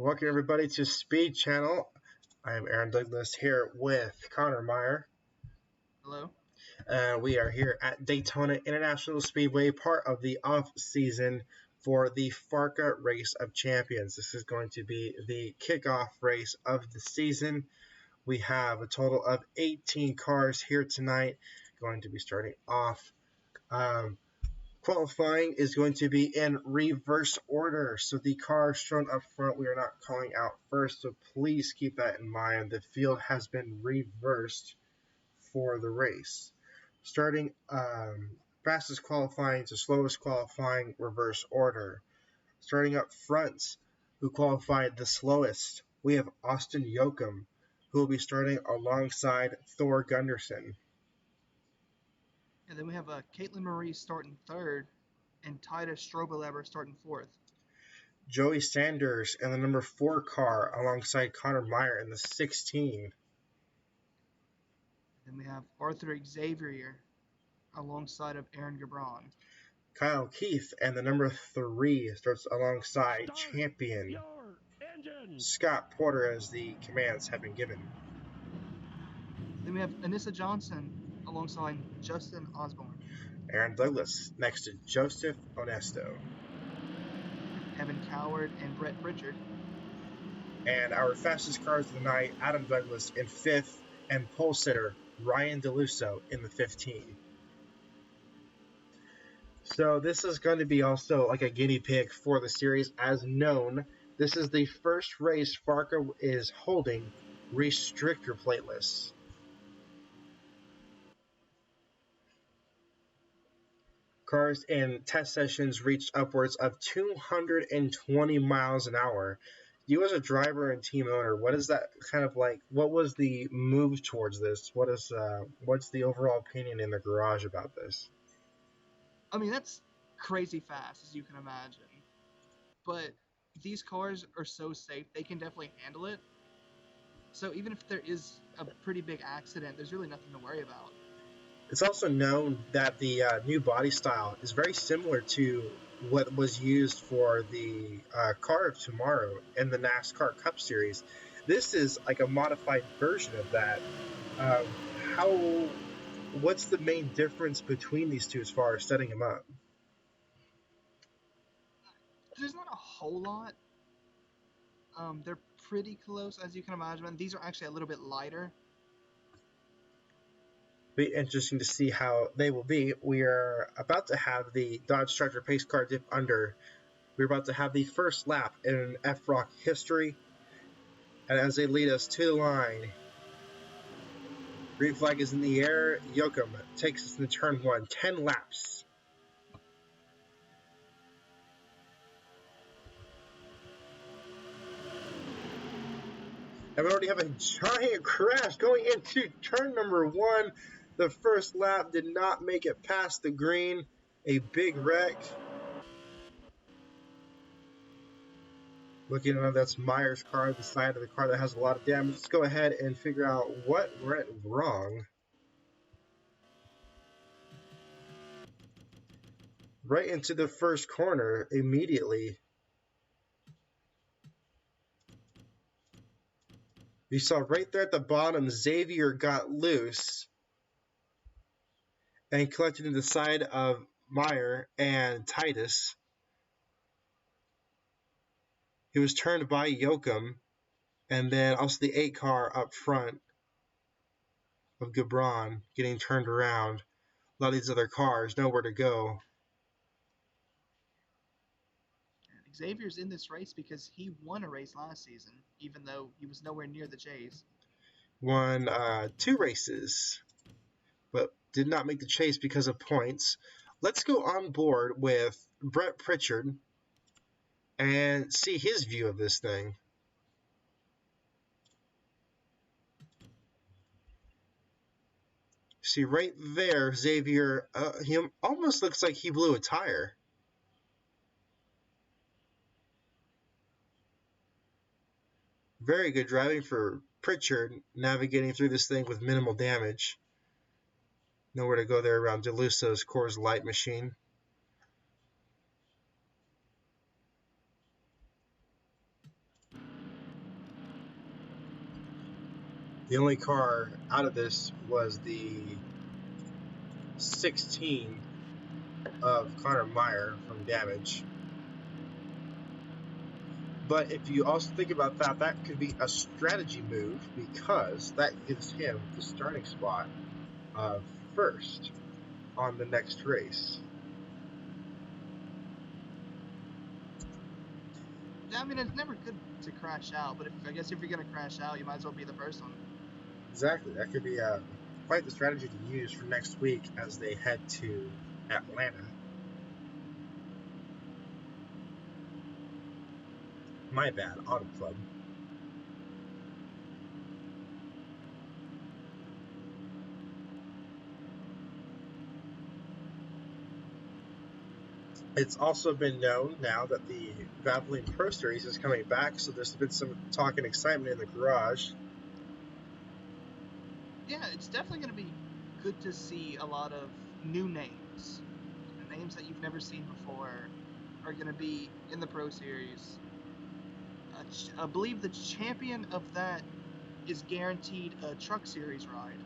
Welcome everybody to Speed Channel. I am Aaron Douglas here with Connor Meyer. Hello. We are here at Daytona International Speedway, part of the off-season for the FARCA Race of Champions. This is going to be the kickoff race of the season. We have a total of 18 cars here tonight, going to be starting off. Qualifying is going to be in reverse order, so the car shown up front we are not calling out first, so please keep that in mind. The field has been reversed for the race. Starting fastest qualifying to slowest qualifying, reverse order. Starting up front, who qualified the slowest, we have Austin Yoakum, who will be starting alongside Thor Gunderson. And then we have Caitlin Marie starting third and Titus Strobelever starting fourth. Joey Sanders in the number 4 car alongside Connor Meyer in the 16. Then we have Arthur Xavier alongside of Aaron Gabron. Kyle Keith and the number 3 starts alongside champion Scott Porter as the commands have been given. Then we have Anissa Johnson alongside Justin Osborne. Aaron Douglas next to Joseph Onesto. Evan Coward and Brett Pritchard. And our fastest cars of the night, Adam Douglas in 5th and pole sitter Ryan DeLusso in the 15. So this is going to be also like a guinea pig for the series. As known, this is the first race FARCA is holding restrictor plateless. Cars in test sessions reached upwards of 220 miles an hour. You as a driver and team owner, what is that kind of like? What was the move towards this? What's the overall opinion in the garage about this? I mean, that's crazy fast, as you can imagine. But these cars are so safe, they can definitely handle it. So even if there is a pretty big accident, there's really nothing to worry about. It's also known that the new body style is very similar to what was used for the Car of Tomorrow in the NASCAR Cup Series. This is like a modified version of that. What's the main difference between these two as far as setting them up? There's not a whole lot. They're pretty close, as you can imagine. These are actually a little bit lighter. Be interesting to see how they will be. We are about to have the Dodge Charger pace car dip under. We're about to have the first lap in FROC history. And as they lead us to the line, green flag is in the air. Yoakum takes us into turn 1, 10 laps. And we already have a giant crash going into turn number 1. The first lap did not make it past the green. A big wreck. Looking at that's Meyer's car, the side of the car that has a lot of damage. Let's go ahead and figure out what went wrong. Right into the first corner immediately. You saw right there at the bottom, Xavier got loose and collected to the side of Meyer and Titus. He was turned by Yoakum, and then also the 8 car up front of Gabron getting turned around. A lot of these other cars, nowhere to go. Xavier's in this race because he won a race last season, even though he was nowhere near the chase. Won 2 races, but did not make the chase because of points. Let's go on board with Brett Pritchard and see his view of this thing. See right there, Xavier, he almost looks like he blew a tire. Very good driving for Pritchard, navigating through this thing with minimal damage. Nowhere to go there around DeLusso's Coors Light machine. The only car out of this was the 16 of Connor Meyer from Damage. But if you also think about that, that could be a strategy move because that gives him the starting spot of first on the next race. I mean, it's never good to crash out, but I guess if you're gonna crash out, you might as well be the first one. Exactly. That could be quite the strategy to use for next week as they head to Atlanta. My bad, Auto Club. It's also been known now that the Valvoline Pro Series is coming back, so there's been some talk and excitement in the garage. Yeah, it's definitely gonna be good to see a lot of new names. The names that you've never seen before are gonna be in the Pro Series. I believe the champion of that is guaranteed a Truck Series ride.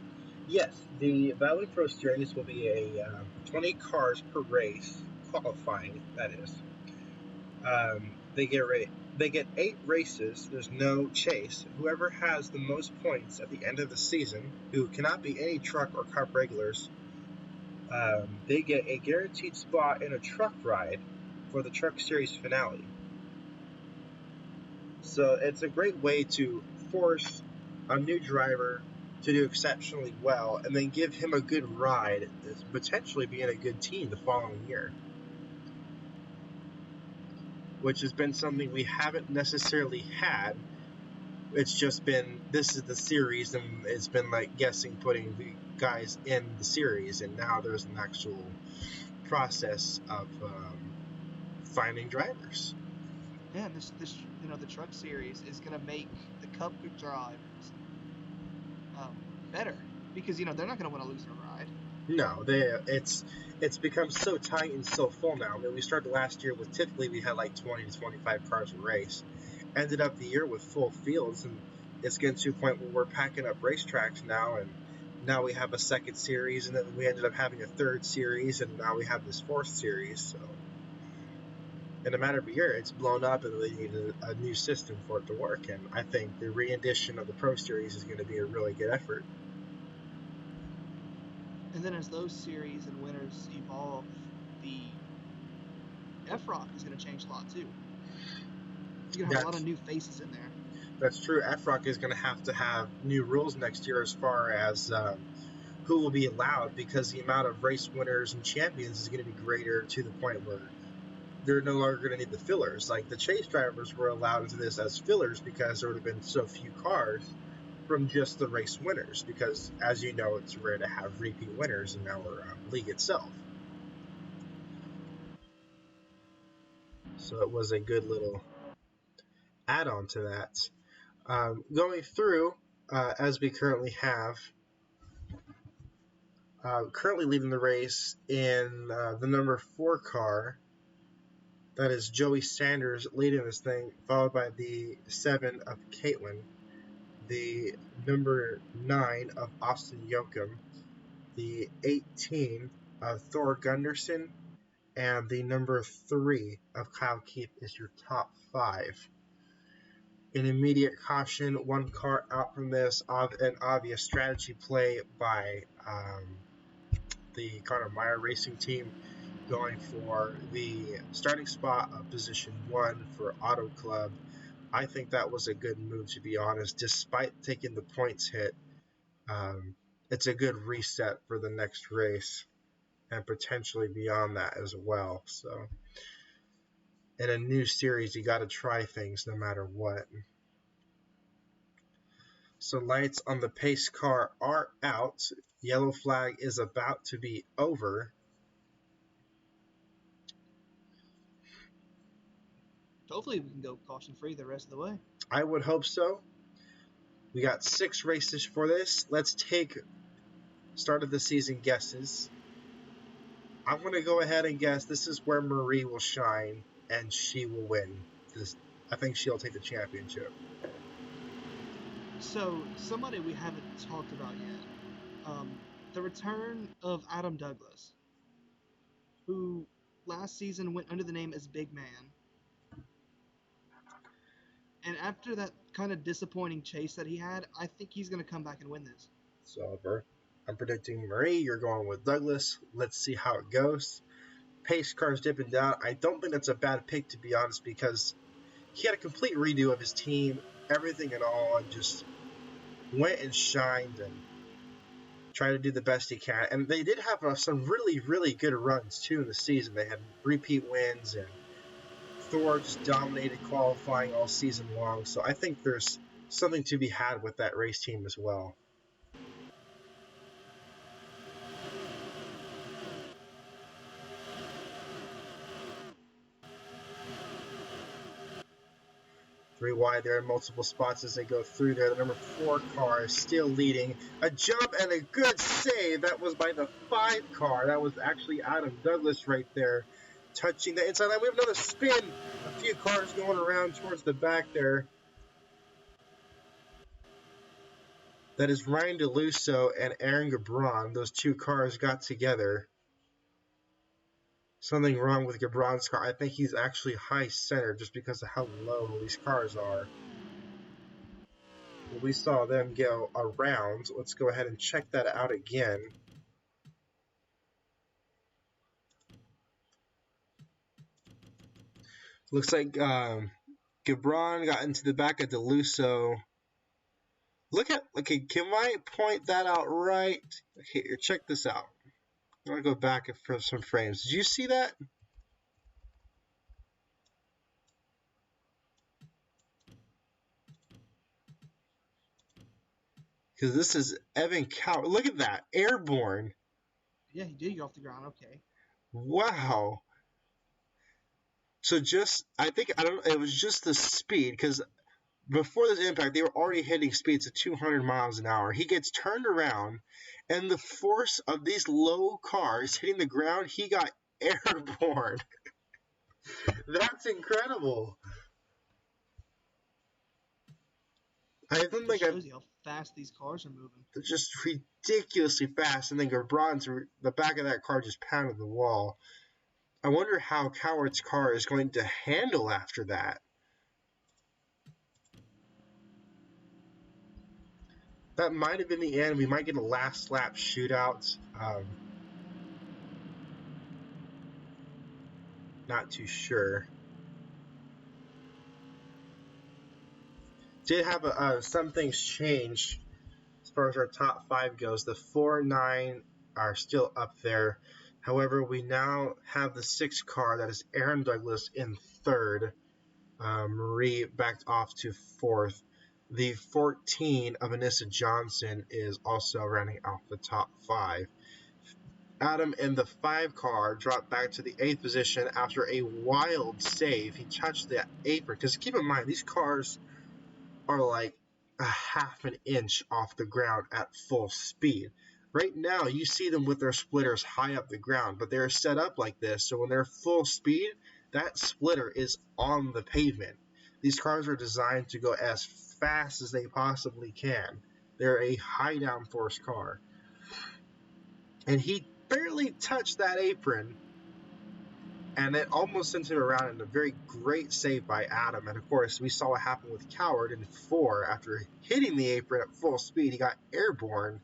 Yes, the Valvoline Pro Series will be a 20 cars per race, qualifying, that is. They get 8 races. There's no chase. Whoever has the most points at the end of the season, who cannot be any truck or cup regulars, they get a guaranteed spot in a truck ride for the Truck Series finale. So it's a great way to force a new driver to do exceptionally well and then give him a good ride, potentially being a good team the following year. Which has been something we haven't necessarily had. It's just been, this is the series, and it's been like guessing, putting the guys in the series, and now there's an actual process of finding drivers. Yeah, and this the Truck Series is gonna make the Cup drivers better because they're not gonna want to lose their ride. No, it's become so tight and so full now. I mean, we started last year with, typically we had like 20 to 25 cars a race. Ended up the year with full fields, and it's getting to a point where we're packing up racetracks now, and now we have a second series, and then we ended up having a third series, and now we have this fourth series. So in a matter of a year, it's blown up, and they need a new system for it to work. And I think the re-edition of the Pro Series is going to be a really good effort. And then as those series and winners evolve, the FROC is gonna change a lot too. You're gonna have a lot of That's new faces in there. that's true. FROC is going to have new rules next year as far as who will be allowed, because the amount of race winners and champions is going to be greater, to the point where they're no longer going to need the fillers. Like the chase drivers were allowed into this as fillers because there would have been so few cars from just the race winners, because as you know, it's rare to have repeat winners in our league itself. So it was a good little add-on to that. Going through, as we currently have, currently leading the race in the number 4 car, that is Joey Sanders leading this thing, followed by the 7 of Caitlin, the number 9 of Austin Yoakum, the 18 of Thor Gunderson, and the number 3 of Kyle Keith is your top 5. An immediate caution, 1 car out from this, an obvious strategy play by the Connor Meyer Racing team, going for the starting spot of position 1 for Auto Club. I think that was a good move, to be honest. Despite taking the points hit, it's a good reset for the next race and potentially beyond that as well. So in a new series, you got to try things no matter what. So lights on the pace car are out. Yellow flag is about to be over. Hopefully, we can go caution free the rest of the way. I would hope so. We got 6 races for this. Let's take start of the season guesses. I'm going to go ahead and guess this is where Marie will shine and she will win. I think she'll take the championship. So somebody we haven't talked about yet, the return of Adam Douglas, who last season went under the name as Big Man. And after that kind of disappointing chase that he had, I think he's going to come back and win this. So I'm predicting Marie. You're going with Douglas. Let's see how it goes. Pace car's dipping down. I don't think that's a bad pick, to be honest, because he had a complete redo of his team, everything and all, and just went and shined and tried to do the best he can. And they did have some really, really good runs, too, in the season. They had repeat wins, and Thor just dominated qualifying all season long. So I think there's something to be had with that race team as well. Three wide there in multiple spots as they go through there. The number 4 car is still leading. A jump and a good save. That was by the 5 car. That was actually Adam Douglas right there, touching the inside line. We have another spin. A few cars going around towards the back there. That is Ryan DeLusso and Aaron Gabron. Those two cars got together. Something wrong with Gabron's car. I think he's actually high center just because of how low these cars are. We saw them go around. Let's go ahead and check that out again. Looks like Gabron got into the back of DeLusso. Okay, can I point that out right? Okay, check this out. I'm going to go back for some frames. Did you see that? Because this is Evan Cow. Look at that. Airborne. Yeah, he did get off the ground. Okay. Wow. So I don't know, it was just the speed, because before this impact, they were already hitting speeds of 200 miles an hour. He gets turned around, and the force of these low cars hitting the ground, he got airborne. That's incredible. I don't Just think I've shows you how fast these cars are moving. They're just ridiculously fast, and then Gabron's the back of that car just pounded the wall. I wonder how Coward's car is going to handle after that. That might have been the end. We might get a last lap shootout. Not too sure. Did have some things change as far as our top 5 goes. The 4, 9 are still up there. However, we now have the 6 car, that is Aaron Douglas, in 3rd. Marie backed off to 4th. The 14 of Anissa Johnson is also rounding out the top 5. Adam in the 5 car dropped back to the 8th position after a wild save. He touched the apron, because keep in mind, these cars are like a half an inch off the ground at full speed. Right now, you see them with their splitters high up the ground, but they're set up like this, so when they're full speed, that splitter is on the pavement. These cars are designed to go as fast as they possibly can. They're a high downforce car. And he barely touched that apron, and it almost sent him around in a very great save by Adam. And of course, we saw what happened with Coward in 4. After hitting the apron at full speed, he got airborne.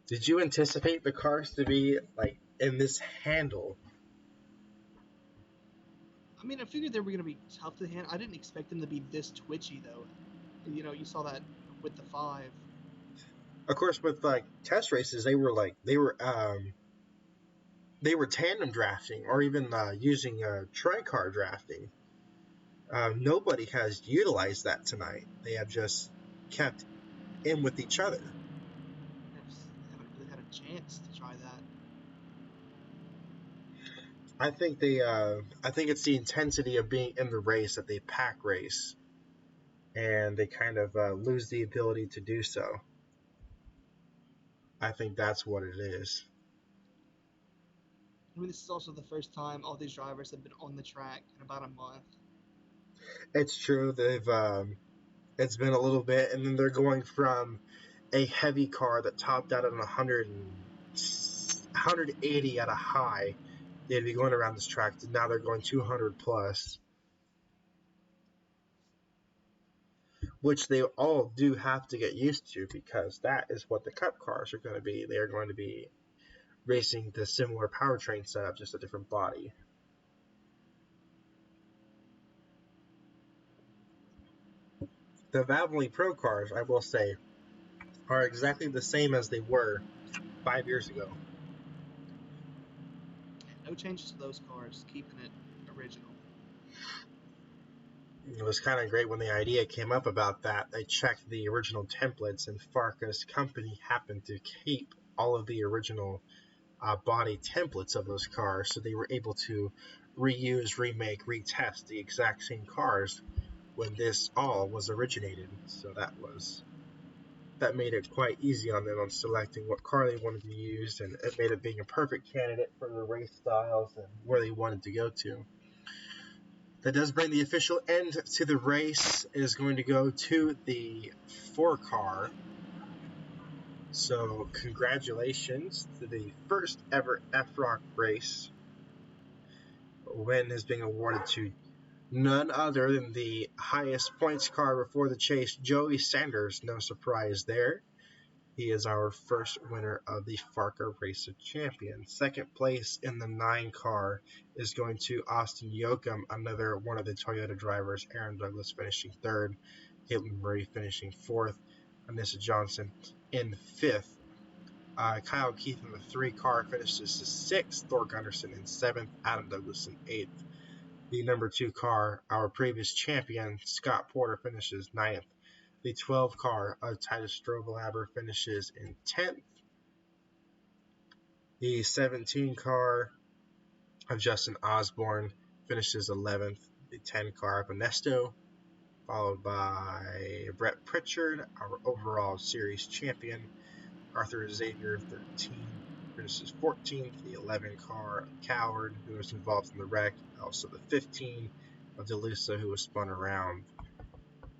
Did you anticipate the cars to be like in this handle? I mean, I figured they were going to be tough to handle. I didn't expect them to be this twitchy, though. You know, you saw that with the 5. Of course, with like test races, they were tandem drafting, or even using tri-car drafting. Nobody has utilized that tonight. They have just kept in with each other. I just haven't really had a chance to try that. I think it's the intensity of being in the race that they pack race, and they kind of lose the ability to do so. I think that's what it is. I mean, this is also the first time all these drivers have been on the track in about a month. It's true. It's been a little bit, and then they're going from a heavy car that topped out at 180 at a high. They'd be going around this track. Now they're going 200 plus, which they all do have to get used to because that is what the Cup cars are going to be. They are going to be racing the similar powertrain setup, just a different body. The Valvoline Pro cars, I will say, are exactly the same as they were 5 years ago. No changes to those cars, keeping it original. It was kind of great when the idea came up about that. They checked the original templates, and FARCA's company happened to keep all of the original body templates of those cars, so they were able to reuse, remake, retest the exact same cars when this all was originated. So that made it quite easy on them on selecting what car they wanted to use, and it made it being a perfect candidate for the race styles and where they wanted to go to. That does bring the official end to the race. It is going to go to the 4 car. So congratulations to the first ever FROC race. Win is being awarded to none other than the highest points car before the chase, Joey Sanders. No surprise there. He is our first winner of the FARCA Race of Champions. Second place in the 9 car is going to Austin Yoakum, another one of the Toyota drivers. Aaron Douglas finishing 3rd, Caitlin Murray finishing 4th, Anissa Johnson in 5th. Kyle Keith in the 3 car finishes 6th, Thor Gunderson in 7th, Adam Douglas in 8th. The number 2 car, our previous champion, Scott Porter, finishes 9th. The 12 car of Titus Strobelaber finishes in 10th. The 17 car of Justin Osborne finishes 11th. The 10 car of Ernesto, followed by Brett Pritchard, our overall series champion. Arthur Xavier, 13, finishes 14th. The 11 car of Coward, who was involved in the wreck. Also the 15 of DeLusa, who was spun around.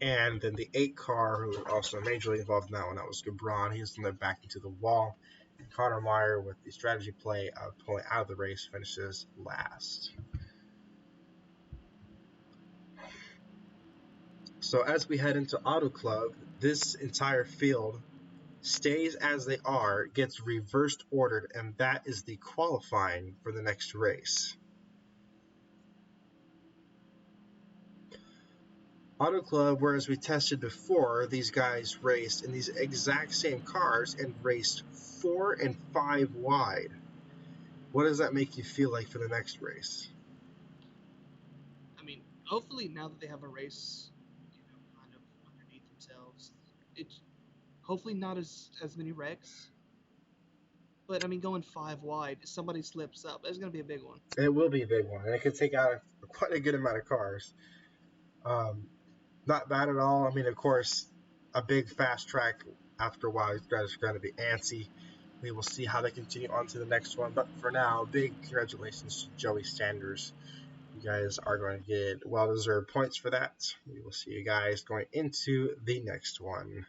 And then the 8 car, who was also majorly involved in that one, that was Gabron. He was led back into the wall. And Connor Meyer, with the strategy play of pulling out of the race, finishes last. So as we head into Auto Club, this entire field stays as they are, gets reversed ordered, and that is the qualifying for the next race. Auto Club, whereas we tested before, these guys raced in these exact same cars and raced 4 and 5 wide. What does that make you feel like for the next race? I mean, hopefully now that they have a race, kind of underneath themselves, it's hopefully not as many wrecks. But I mean, going 5 wide, if somebody slips up, it's gonna be a big one. It will be a big one, and it could take out quite a good amount of cars. Not bad at all. I mean, of course, a big fast track after a while, these guys are going to be antsy. We will see how they continue on to the next one. But for now, big congratulations to Joey Sanders. You guys are going to get well-deserved points for that. We will see you guys going into the next one.